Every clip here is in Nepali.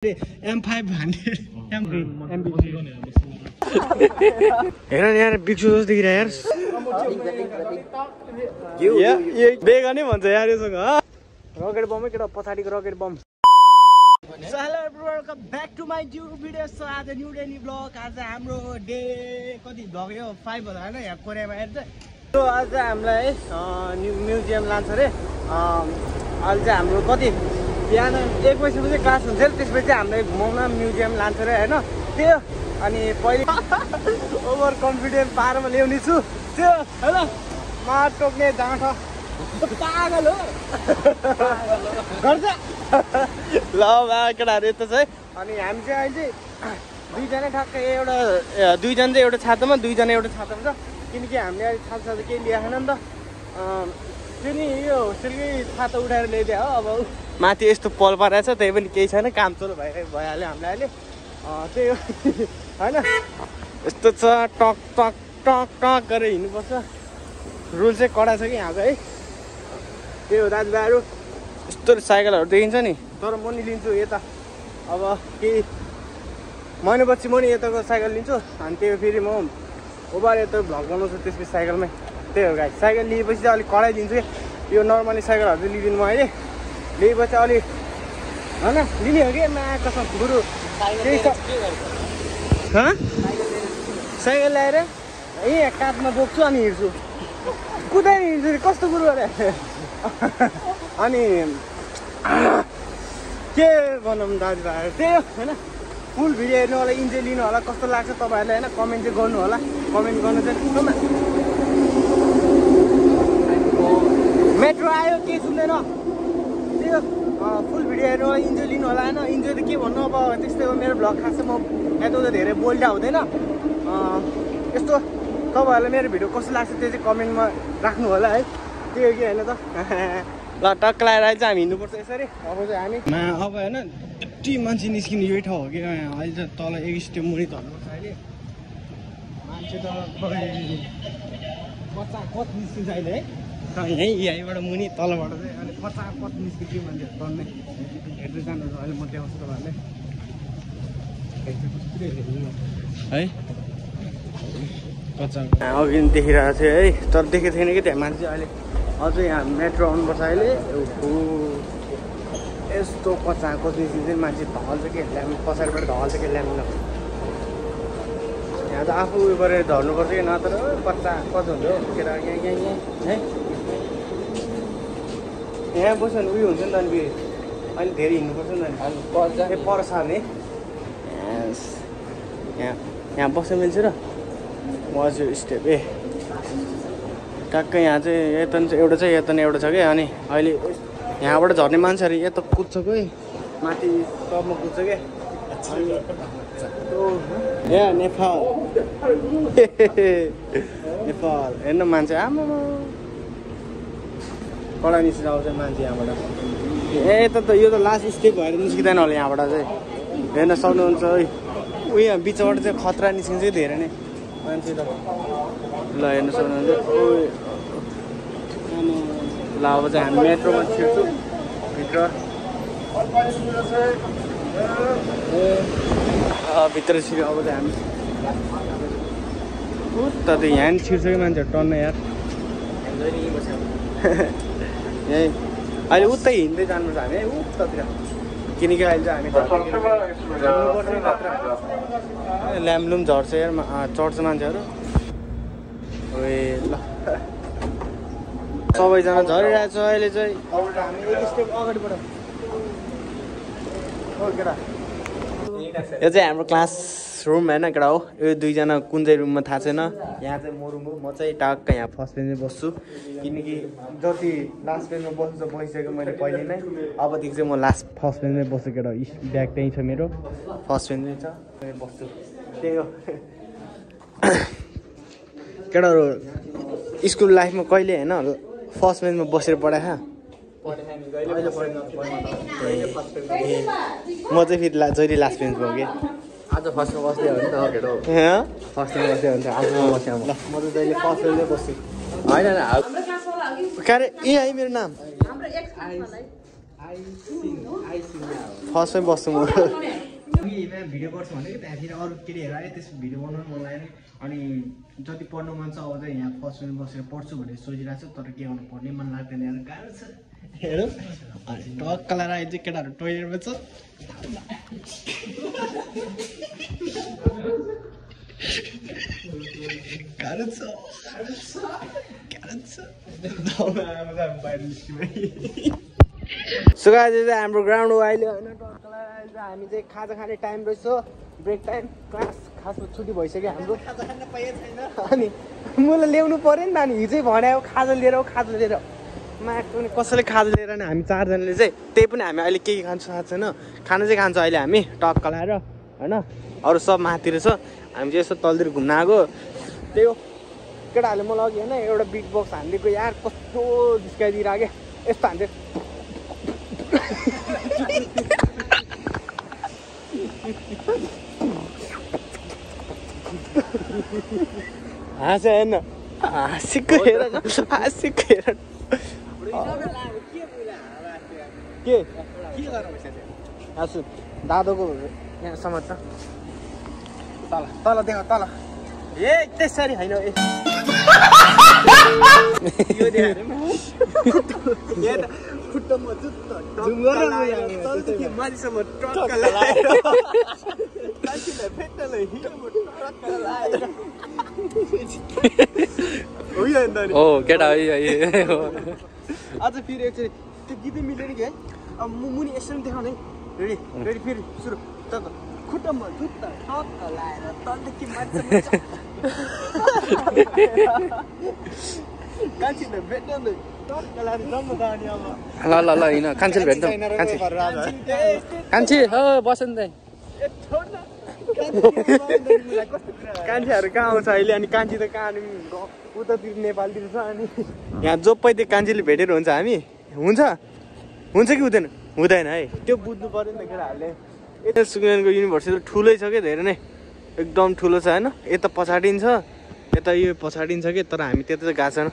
M500 हेर नि यार बिक्सु जस्तो देखिरहेको यार बेगा नै भन्छ यार योसँग रकेट बमै केटा पछाडिको rocket bomb hello everyone welcome back to my new video so आज न्यू डेली ब्लग आज हाम्रो डे कति भएको यो 5 होला हैन यहाँ कोरियामा हेर्छ सो आज हामीलाई म्युजियम लान्छ रे अहिले चाहिँ हाम्रो कति बिहान 1 बजेपछि क्लास हुन्छ त्यसपछि हामीलाई घुमाउन म्युजियम लान्छ रे हैन त्यो अनि पहिले ओभर कन्फिडेन्स पारमा ल्याउने छु त्यो हैन मा टोक्ने जाँठ पागल हो गर्छ ल भाइ केटाहरु यस्तो छ अनि हामी चाहिँ अहिले दुईजना ठ्याक्कै एउटा दुईजना चाहिँ एउटा छातामा दुईजना एउटा छातामा छ किनकि हामीले अहिले छाता केही ल्याएको छैन नि त त्यो नि यो होस्टेलकै छाता उठाएर ल्याइदियो हो अब माथि यस्तो पल परेको छ त्यही पनि केही छैन काम चलो भइहाल्यो हामीलाई अहिले त्यही हो होइन यस्तो छ टक टक टक टक गरेर हिँड्नुपर्छ रुल चाहिँ कडा छ कि यहाँको है त्यही हो दाजुभाइहरू यस्तो साइकलहरू देखिन्छ नि तर म नि लिन्छु यता अब केही महिनापछि म नि यताको साइकल लिन्छु अनि त्यो फेरि म ओभर यता भ्लग बनाउँछु त्यसपछि साइकलमै त्यही हो गाई साइकल लिएपछि चाहिँ अलिक कडाइ दिन्छु कि यो नर्मली साइकलहरू चाहिँ लिँदिनँ म अहिले लिएपछि अलिक होइन लिने हो कि मा कसम गुरु केही छ साइकल ल्याएर यहीँ काठमा बोक्छु अनि हिँड्छु कुदाइ हिँड्छु कस्तो कुरो अरे अनि के भनौँ दाजुभाइहरू त्यही हो होइन फुल भिडियो हेर्नु होला इन्जोय लिनु होला कस्तो लाग्छ तपाईँहरूले होइन कमेन्ट चाहिँ गर्नु होला कमेन्ट गर्नु चाहिँ मेट्रो आयो के सुन्दैन त्यही हो फुल भिडियो हेर्नु होला इन्जोय लिनु होला होइन इन्जोय त के भन्नु अब त्यस्तै हो मेरो भ्लग खास चाहिँ म यता धेरै बोल्दा हुँदैन यस्तो तपाईँहरूलाई मेरो भिडियो कस्तो लाग्छ त्यो चाहिँ कमेन्टमा राख्नु होला है त्यही हो कि होइन त ल टक्क लगाएर चाहिँ हामी हिँड्नुपर्छ यसरी अब चाहिँ हामी अब होइन यति मान्छे निस्किने यही ठाउँ हो कि अहिले चाहिँ तल एक स्टेप मुनि झर्नुपर्छ अहिले मान्छे त कचाकच निस्किन्छ अहिले है यहीँबाट मुनि तलबाट चाहिँ अहिले कचाकच निस्किन्छ मान्छेहरू तल्ने हेर्दै जानुहुन्छ अहिले म देखाउँछु तपाईँहरूले है अघि देखिरहेको थियो है तर देखेको थिएन कि त्यहाँ मान्छे अहिले अझै यहाँ मेट्रो आउनुपर्छ अहिले यस्तो कचाकच निस्किन्छ मान्छे ढल्छ कि ल्याम्प पछाडिबाट ढल्छ कि ल्याम्प यहाँ त आफू उयो गरेर झर्नुपर्छ कि नत्र कचाकच हुन्छ हो केटा यहाँ है यहाँ बस्यो भने उयो हुन्छ नि त अनि अहिले धेरै हिँड्नुपर्छ नि त पर छ नि यहाँ बस्न मिल्छ र मजु स्टेप टक्कै यहाँ चाहिँ यता एउटा छ यता नि एउटा छ कि अनि अहिले यहाँबाट झर्ने मान्छेहरू यता कुद्छ कि माथि टपमा कुद्छ क्या ए नेपाल नेपाल हेर्नु मान्छे आमा कडा निस्किन आउँछ मान्छे यहाँबाट यता त यो त लास्ट स्टेप भएर निस्किँदैन होला यहाँबाट चाहिँ हेर्न सक्नुहुन्छ उयो यहाँ बिचबाट चाहिँ खतरा निस्किन्छ कि धेरै नै मान्छे त ल हेर्नु सक्नुहुन्छ ल अब चाहिँ हामी मेट्रोमा छिर्छौँ भित्र भित्र छिर्यो अब चाहिँ हामी त यहाँ छिर्छ कि मान्छेहरू टन्न यार यहीँ अहिले उतै हिँड्दै जानुपर्छ हामी है उतातिर किनकि अहिले चाहिँ हामी ल्याम्लुम झर्छ यार चढ्छ मान्छेहरू ए ल सबैजना झरिरहेको छ अहिले चाहिँ हामी एक स्टेप अगाडिबाट यो चाहिँ हाम्रो क्लास रुम होइन केटा हो यो दुईजना कुन चाहिँ रुममा थाहा छैन यहाँ चाहिँ म रुम हो म चाहिँ टक्क यहाँ फर्स्ट बेन्चमा बस्छु किनकि जति लास्ट बेन्चमा बस्नु त बसिसकेँ मैले पहिले नै अबदेखि चाहिँ म लास्ट फर्स्ट बेन्चमै बस्छु केटा ब्याग त्यहीँ छ मेरो फर्स्ट बेन्चमै छ बस्छु त्यही हो केटाहरू स्कुल लाइफमा कहिले होइन फर्स्ट बेन्चमा बसेर पढाएँ म चाहिँ फेरि जहिले लास्ट बेन्चमा हो कि आज फर्स्टमा बस्दै हो नि त केटो फर्स्टमा बस्दै हुन्छ आजमा बस्यो ल म त जहिले फर्स्ट बेन्चमै बस्छु होइन क्यारे ए है मेरो नाम फर्स्टमै बस्छु म भिडियो गर्छु भने त्यहाँतिर अरू के अरे हेरेर त्यस भिडियो बनाउनु मन लाग्यो अनि जति पढ्नु मन छ अब चाहिँ यहाँ फर्स्टमा बसेर पढ्छु भनेर सोचिरहेको छु तर के गर्नु पढ्नै मन लाग्दैन यार गाह्रो छ हेरौँ टक्क लगाएर आइज केटाहरू टोइलेटमा छ गाह्रो छ सुगाज चाहिँ हाम्रो ग्राउन्ड हो अहिले होइन टक्क लगाएर हामी चाहिँ खाजा खाने टाइम रहेछ ब्रेक टाइम क्लास खासमा छुट्टी भइसक्यो हाम्रो खाजा खान पाइएको छैन अनि मलाई ल्याउनु पऱ्यो नि त अनि हिजै भन्यो खाजा लिएर माटो पनि कसैले खाजा लिएर नि हामी चारजनाले चाहिँ त्यही पनि हामी अहिले के खान्छौँ थाहा छैन खाना चाहिँ खान्छौँ अहिले हामी टक्क लगाएर होइन अरू सब माथितिर छ हामी चाहिँ यसो तलतिर घुम्न आएको त्यही हो केटाहरूले मलाई अघि होइन एउटा बिट बक्स हानिदिएको यार कस्तो जिस्काइदिएर क्या यस्तो हान्थ्यो हाँस हेर्न हाँसेको हेर हाँसेको हेर के हाँसु दादाको यहाँ समाज त तल तल देख तल ए त्यसरी होइन केटा अझ फेरि एकचोटि त्यो गीतै मिलेन कि है अब मुनि यसरी देखाउने रेडी रेडी फेरि सुरु त खुट्टामा जुत्ता टक्क लाएर तलदेखि मान्छे कान्छीले भेट्दै टक्क लाएर जम्म दानी अब ल हैन कान्छीले भेट्दै कान्छी हो बस नि कान्छीहरू कहाँ आउँछ अहिले अनि कान्छी त कहाँ उतातिर नेपालतिर छ अनि यहाँ जो त्यो कान्छीले भेटेर हुन्छ हामी हुन्छ हुन्छ कि हुँदैन हुँदैन है त्यो बुझ्नु पर्यो नि त केटाहरूले यता सुकुनानको युनिभर्सिटी ठुलै छ क्या धेरै नै एकदम ठुलो छ होइन यता पछाडि छ यता यो पछाडि छ कि तर हामी त्यता चाहिँ गएको छैन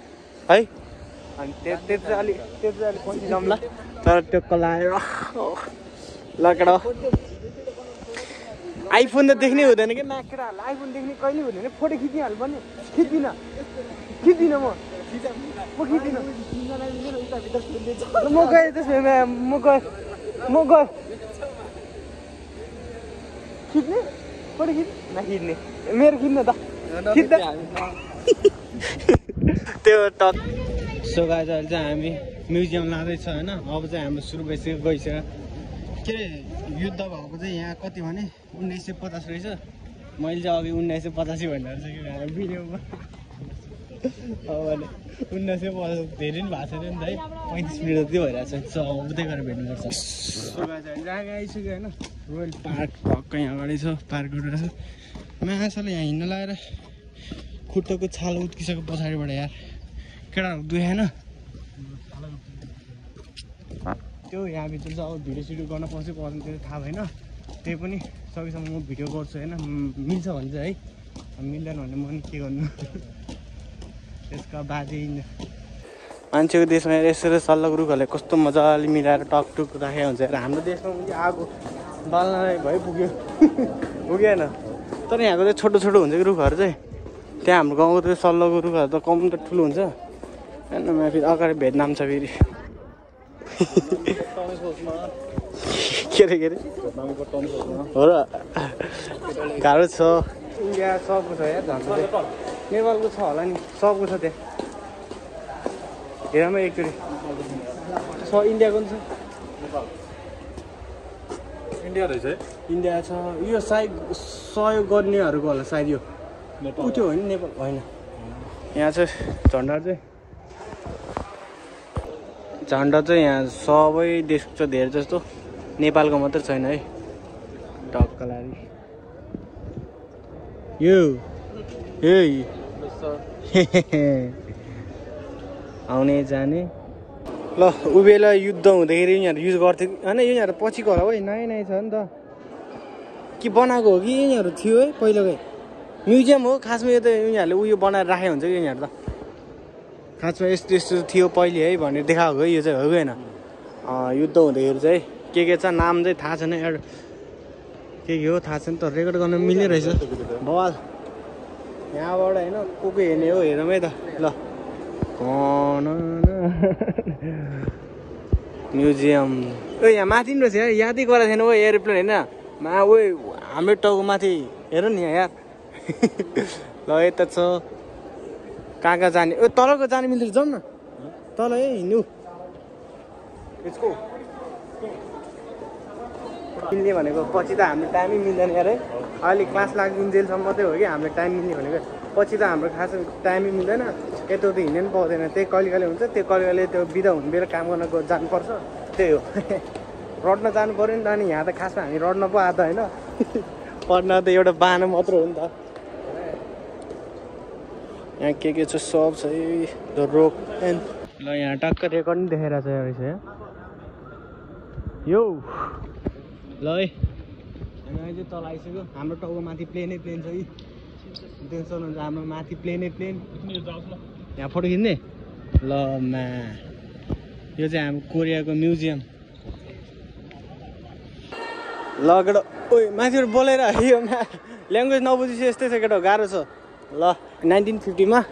है अनि त्यता चाहिँ अलिक पछि जाउँला तर त्यो कलाएर लकेडा आइफोन त देख्नै हुँदैन कि केटाहरूलाई आइफोन देख्ने कहिले हुँदैन फोटो खिचिहाल्नु पर्ने खिच्दिनँ म खिच्दिनँ म गएँ त्यसमा म गएँ खिच्ने फोटो नखिच्ने मेरो खिच्ने त खिच्दा त्यो टक सो गाइस अहिले चाहिँ हामी म्युजियम लाँदैछ होइन अब चाहिँ हाम्रो सुरु गइसक्यो के अरे युद्ध भएको चाहिँ यहाँ कति भने 1950 रहेछ मैले चाहिँ अघि 1985 भनेर चाहिँ भिडियोमा अब भने 1950 धेरै पनि भएको छैन नि त है 35 मिनट जति भइरहेको छ सो उतै गएर भेट्नुपर्छ सो गाइस जग्गा आइसक्यो होइन रोयल पार्क भक्कै यहाँ अगाडि छ पार्क गरेर छ माछाले यहाँ हिँड्न लगाएर खुट्टाको छालो उत्किसक्यो पछाडिबाट यार केटाहरू दुखेन त्यो यहाँभित्र चाहिँ अब भिडियो सिडियो गर्न पाउँछ पर्दैन त्यो थाहा भएन त्यही पनि सकेसम्म म भिडियो गर्छु होइन मिल्छ भने चाहिँ है मिल्दैन भने म पनि के गर्नु त्यसको बाजे मान्छेको देशमा यसरी सल्लाह रुखहरूले कस्तो मजाले मिलाएर टकटुक राखेको हुन्छ र हाम्रो देशमा पनि आगो बाल्न भइपुग्यो पुगेन तर यहाँको चाहिँ छोटो छोटो हुन्छ कि रुखहरू चाहिँ त्यहाँ हाम्रो गाउँको त्यो सल्लाहको रुखहरू त कम त ठुलो हुन्छ होइन फेरि अगाडि भेटनाम छ फेरि के अरे हो र गाह्रो छ इन्डिया सबको छ या झन् नेपालको छ होला नि सबको छ त्यहाँ हेरौँ एकचोटि छ इन्डियाको पनि छ इन्डिया रहेछ है इन्डिया छ यो सायद सहयोग गर्नेहरूको होला सायद यो उठ्यो होइन नेपाल होइन यहाँ चाहिँ झन्डा चाहिँ यहाँ सबै देशको छ धेरै जस्तो नेपालको मात्रै छैन है टक्क लागि यो आउने जाने ल उभिएला युद्ध हुँदाखेरि यिनीहरू युज गर्थ्यो होइन यिनीहरू पछिको होला है नयाँ नयाँ छ नि त के बनाएको हो कि यिनीहरू थियो है पहिलाकै म्युजियम हो खासमा यो त यिनीहरूले उयो बनाएर राखेको हुन्छ कि यिनीहरू त खासमा यस्तो यस्तो थियो पहिले है भनेर देखाएको है यो चाहिँ हो कि होइन युद्ध हुँदाखेरि चाहिँ के छ नाम चाहिँ थाहा छैन एड के हो थाहा छैन तर रेकर्ड गर्न मिल्ने रहेछ बवाल यहाँबाट होइन को हेर्ने हो हेरौँ है त ल म्युजियम ओ यहाँ माथि नि रहेछ यार यादै गरेको थिएन हो एरोप्लेन होइन मा ओ हाम्रो टाउको माथि हेर नि यार ल यता छ कहाँ जाने ओ तलको जाने मिल्छ जाउँ न तल है हिँड्नु यसको मिल्ने भनेको पछि त हाम्रो टाइमै मिल्दैन यार है अहिले क्लास लाग्दिन्जेलसम्म मात्रै हो कि हाम्रो टाइम मिल्ने भनेको पछि त हाम्रो खास टाइमै मिल्दैन यताउति हिँड्नु पनि पाउँदैन त्यही कहिले कहिले हुन्छ त्यो कहिले कहिले त्यो बिदा हुने बेला काम गर्न जानुपर्छ त्यही हो रड्न जानु पऱ्यो नि त अनि यहाँ त खासमा हामी रड्न पो आएको होइन पढ्न त एउटा बाहना मात्र हो नि त यहाँ के छ सब छ द रोक एन्ड ल यहाँ टक्क रेकर्ड पनि देखाइरहेको छ रहेछ यो ल है हामी अहिले तल आइसक्यो हाम्रो टाउको माथि प्लेनै प्लेन छ कि टेन्सन हुन्छ हाम्रो माथि प्लेनै प्लेन यहाँ फोटो खिच्ने ल मा यो चाहिँ हाम्रो कोरियाको म्युजियम ल केटो ओइ माथिबाट बोलेर यो ल्याङ्ग्वेज नबुझेपछि यस्तै छ केटो गाह्रो छ ल 1950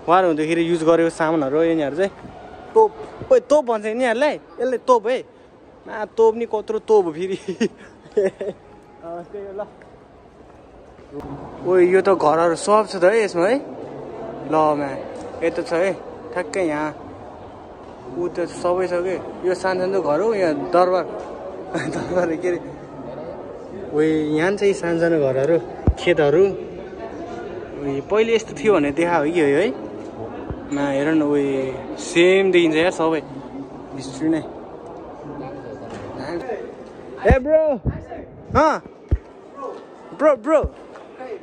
वार हुँदाखेरि युज गरेको सामानहरू हो यिनीहरू चाहिँ तोप ओइ तोप भन्छ यिनीहरूलाई यसले तोप है मा तोप नि कत्रो तोप हो फेरि ल ओ यो त घरहरू सब छ त है यसमा है ल मा यता छ है ठ्याक्कै यहाँ ऊ त सबै छ कि यो सानो घर हो यहाँ दरबार दरबार के अरे ओ यहाँ चाहिँ सानो सानो घरहरू खेतहरू पहिले यस्तो थियो भने देखा हो कि है मा हेर न उयो सेम देखिन्छ यार सबै हिस्ट्री नै ए ब्रो ब्रो ब्रो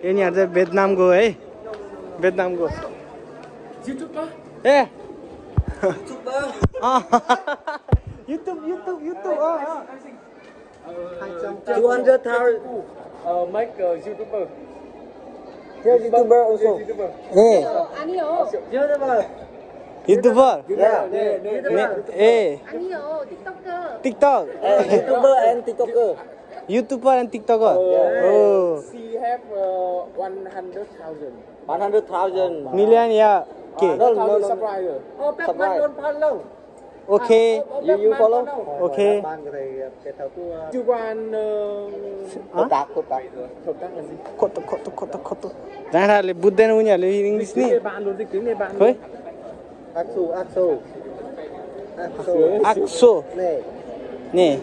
यिनीहरू चाहिँ भियतनामको है भियतनामको ए YouTube 200,000 make YouTuber. Yeah, YouTuber also. Hey. YouTuber. Yeah. TikTok. YouTuber and TikToker. YouTuber and TikToker. Oh. She have 100,000. 100,000 million, yeah. Okay. No. Subscriber. Okay. You follow? Okay. You want hợp tác là gì? Khổ. Janganlah buddha ni punya English ni. Hoi? Akso. Ni.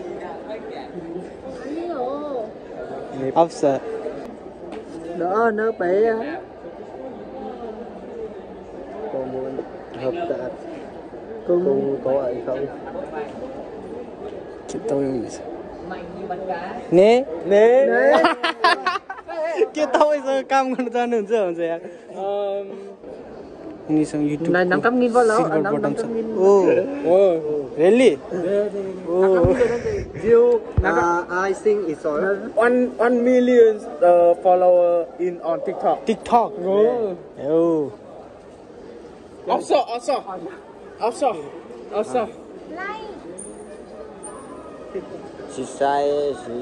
Afsa. Đó nó bé. Còn muốn hợp tác cùng có ai không? Tôi Nè के तपाईसँग काम गर्न जानुहुन्छ भन्छ यार यिनीसँग युट्युब 900,000 भयो ओ really you I think it's 1 million follower in on TikTok oh also she say she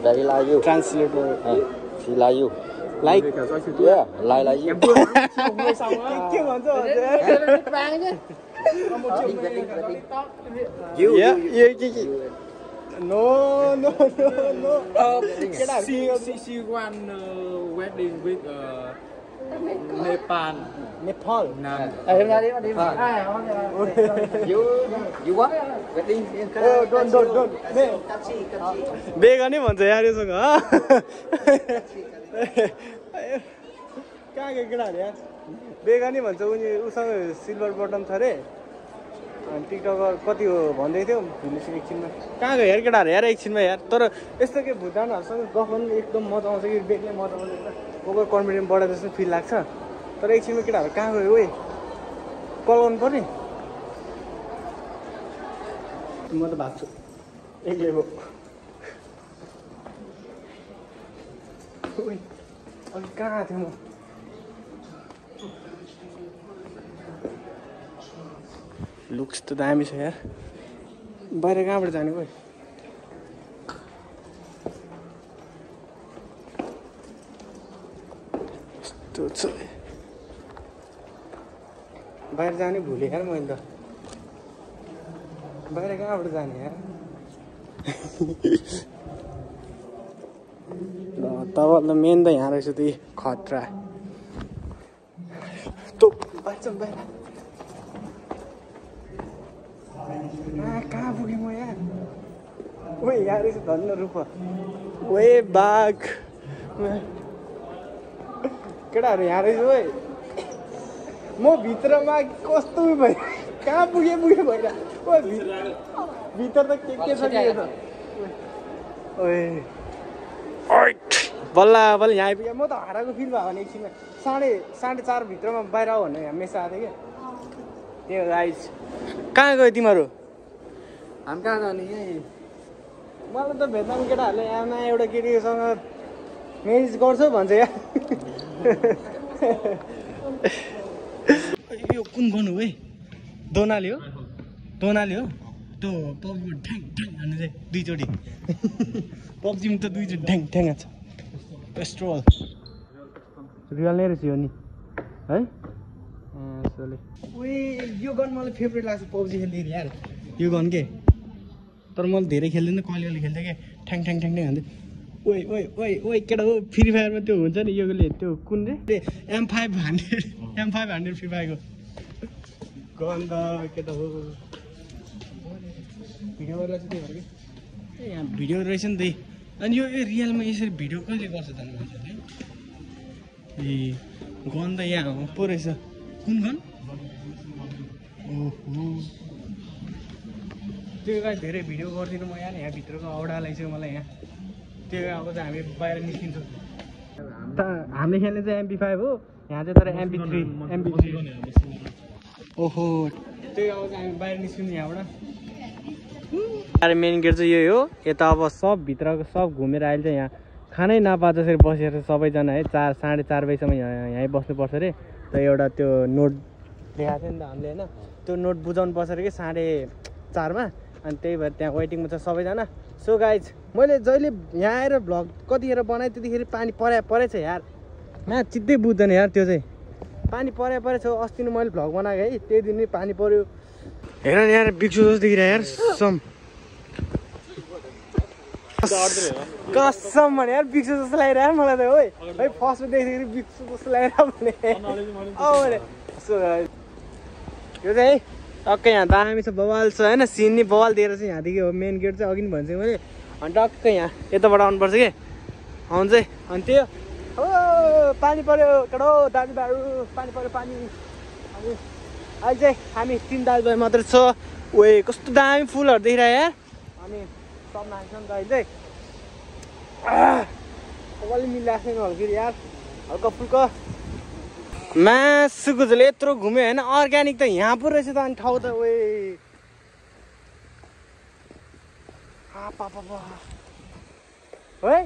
very like you. Translator. She like you. Like? Yeah, like you. Yeah. No. She want wedding with Nepal. Nam. You want wedding? Don't. बेगानी भन्छ यार यससँग कहाँ गयो केटाहरू यार बेगानी भन्छ उनी उसँग सिल्भर बटन छ अरे अनि टिकटकर कति हो भन्दै थियो भुलिसक्यो एकछिनमा कहाँ गयो यार केटाहरू यार एकछिनमा यार तर यस्तो के भुटानहरूसँग गफ पनि एकदम मजा आउँछ कि बेग्लै मजा आउँछ ओभर कन्फिडेन्ट बढेर जस्तो फिल लाग्छ तर एकछिनमा केटाहरू कहाँ गयो ओइ कल गर्नु पर्ने म त भाग्छु एक्लै भयो अघि कहाँ थिएँ म लुक्स त दामी छ यार बाहिर कहाँबाट जाने कोही यस्तो छ बाहिर जाने भुलेँ यार मैले त बाहिर कहाँबाट जाने यार तब त मेन त यहाँ रहेछ त्यही खतरा तो बाहिर बाहिर कहाँ पुगेँ म यार ओए यहाँ रहेछ धन्न रूप ओए बाघ केटाहरू यहाँ रहेछ ओए म भित्रमा कस्तो भयो कहाँ पुगेँ भइरह ओए भित्र त के छ के छ ओए बल्ल बल्ल यहाँ आइपुग्यो म त हराएको फिल भयो भने एकछिनमा 4:30 भित्रमा बाहिर आऊ भन्ने मेसेज आएको थियो क्या त्यो गाइज कहाँ गयो तिमीहरू हामी कहाँ जाने यहीँ मलाई त भेट्दा पनि केटाहरूले आमा एउटा केटीसँग म्यारेज गर्छौ भन्छ या यो कुन गर्नु है दोनाले हो त्यो पब्जीमा ढ्याङ ढ्याङ हान्नु चाहिँ दुईचोटि पब्जीमा त दुईचोटि ढ्याङ ढ्याङ हान्छ पेस्ट्रोल रियल नै रहेछ यो नि है ओए यो गन मलाई फेभरेट लाग्छ पब्जी खेल्दाखेरि यार यो गन के तर मैले धेरै खेल्दैन कहिले खेल्थेँ क्या ठ्याङ ठ्याङ ठ्याङ ठ्याङ हान्थेँ ओए ओए ओए ओए केटा हो फ्री फायरमा त्यो हुन्छ नि योले त्यो कुन रे M500 फ्री फायरको गन त केटा हो भिडियो गरेर चाहिँ त्यही भएर कि यहाँ भिडियो रहेछ नि त्यही अनि यो रियलमा यसरी भिडियो कहिले गर्छ त मान्छेले ए गन त यहाँ पो रहेछ कुन गन ओहो त्यो गाई धेरै भिडियो गर्दिनँ म यहाँ भित्रको औडालाई चाहिँ मलाई यहाँ त्यो अब चाहिँ हामी बाहिर निस्किन्छौँ हामीले खेल्ने चाहिँ MP5 हो यहाँ चाहिँ तर MP3 ओहो त्यो अब चाहिँ हामी बाहिर निस्किन्छौँ यहाँबाट अरे मेन गेट चाहिँ यही हो यता अब सब भित्रको सब घुमेर अहिले चाहिँ यहाँ खानै नपा जसरी बसेर सबैजना है 4-4:30 बजीसम्म यहीँ बस्नुपर्छ अरे त एउटा त्यो नोट देखाएको थियो नि त हामीले होइन त्यो नोट बुझाउनु पर्छ अरे कि 4:30मा अनि त्यही भएर त्यहाँ वेटिङमा छ सबैजना सो गाइज मैले जहिले यहाँ आएर भ्लग कतिखेर बनाएँ त्यतिखेर पानी परेछ यार मा चित्तै बुझ्दैन यार त्यो चाहिँ पानी परेछ अस्ति नै मैले भ्लग बनाएको है त्यही दिन नै पानी पर्यो हेर नि यार बिक्सु जस्तो देखिरहेको यार सम कसम भने यार बिक्सु जस्तो लागिरहेको मलाई त ओइ है फर्स्टमा देख्दाखेरि बिक्सु जस्तो लागिरहेको भने सो यो चाहिँ टक्कै यहाँ दामी छ बवाल छ होइन सिन नि बवाल दिएर चाहिँ यहाँदेखि हो मेन गेट चाहिँ अघि नि भन्छ मैले अनि टक्कै यहाँ यताबाट आउनुपर्छ कि आउनु चाहिँ अनि त्यो हो पानी पऱ्यो केटो दाजुभाइहरू पानी पऱ्यो पानी अनि अहिले चाहिँ हामी 3 दाजुभाइ मात्रै छ ओए कस्तो दामी फुलहरू देखिरहेको यार अनि सब मान्छे नि त अहिले चाहिँ अलि मिलाएको छैन हल्की यार हल्का फुल्का मासुको झोल यत्रो घुम्यो होइन अर्ग्यानिक त यहाँ पो रहेछ त अनि ठाउँ त ओए है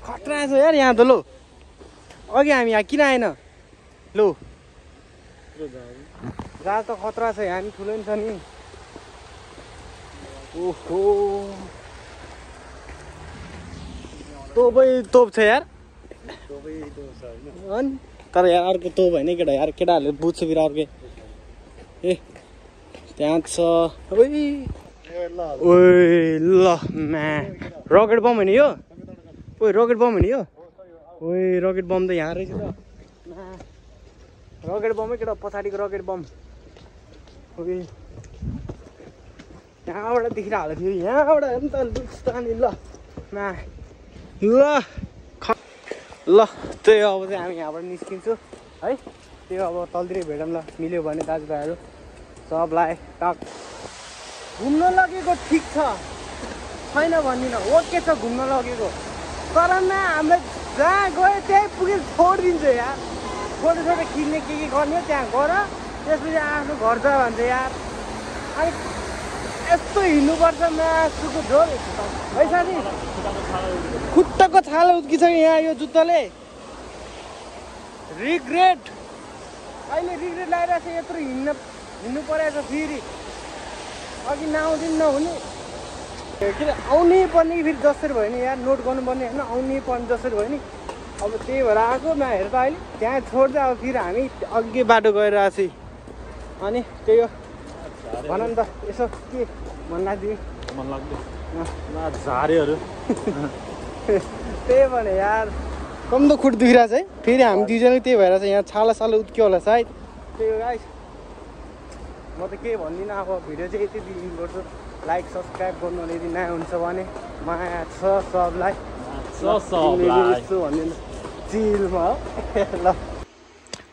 खतरा छ यार यहाँ त लो अघि हामी यहाँ किन आएन लो जहाज त खतरा छ यहाँ नि ठुलो नि छ नि ओहो तोप छ यार अनि तर यार अर्को तोप होइन केटा यार केटाहरूले बुझ्छ फेरि अर्कै ए त्यहाँ छ ओए ल म्या रकेट बम होइन यो ओए रकेट बम होइन यो ओए रकेट बम त यहाँ रहेछ त रकेट बमै केटा पछाडिको रकेट बम ओके यहाँबाट देखेर हाल्दा थियो यहाँबाट हेर्नु त लुक्स्तानी ल म्या ल त्यही अब चाहिँ हामी यहाँबाट निस्किन्छौँ है त्यो अब तलतिरै भेटौँ ल मिल्यो भने दाजुभाइहरू सबलाई टक घुम्न लगेको ठिक छ छैन भन्दिनँ ओके छ घुम्न लगेको तर हामीले जहाँ गयो त्यहीँ पुगेर छोडिदिन्छ यार फोटो खिच्ने के गर्ने त्यहाँ गर त्यसपछि आफ्नो घर जा भन्छ यार अनि यस्तो हिँड्नुपर्छ मासुको झोल है साथी खुट्टाको छालो उद्किसक्यो यहाँ यो जुत्ताले रिग्रेट अहिले रिग्रेट लगाइरहेको छ यत्रो हिँड्नु परेको छ फेरि अघि नआउँदैन नहुने किन आउनै पर्ने कि फेरि जसरी भयो नि यार नोट गर्नुपर्ने होइन आउनै पर्ने जसरी भयो नि अब त्यही भएर आएको नहेर त अहिले त्यहाँ छोड्दै अब फेरि हामी अघि बाटो गएर आएको छु अनि त्यही हो भन नि त यसो के मन लाग्यो मन लाग्यो झारेहरू त्यही भने यार कम त खुट दुखिरहेको छ है फेरि हामी दुईजना त्यही भएर चाहिँ यहाँ छाला उत्क्यो होला सायद त्यही हो गाइस म त के भन्दिनँ अब भिडियो चाहिँ यति दिनु पर्छ लाइक सब्सक्राइब गर्नु यदि नयाँ हुन्छ भने माया छ सबलाई यस्तो भनिदिनु चिलमा ल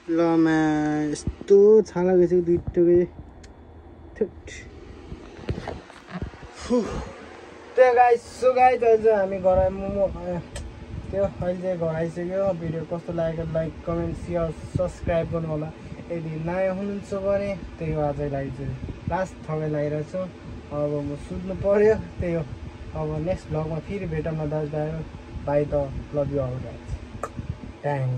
ल मा यस्तो छाला गइसक्यो दुई टोके त्यो गाइस सो गाइस अहिले हामी घर मोमो त्यो अहिले चाहिँ घर आइसक्यो भिडियो कस्तो लाग्यो लाइक कमेन्ट सेयर सब्सक्राइब गर्नु होला यदि नयाँ हुनुहुन्छ भने त्यही हो आजलाई चाहिँ लास्ट थगाइ लगाइरहेको छु अब म सुत्नु पर्यो त्यही हो अब नेक्स्ट भ्लगमा फेरि भेटौँ न दाजु bye the love you all guys time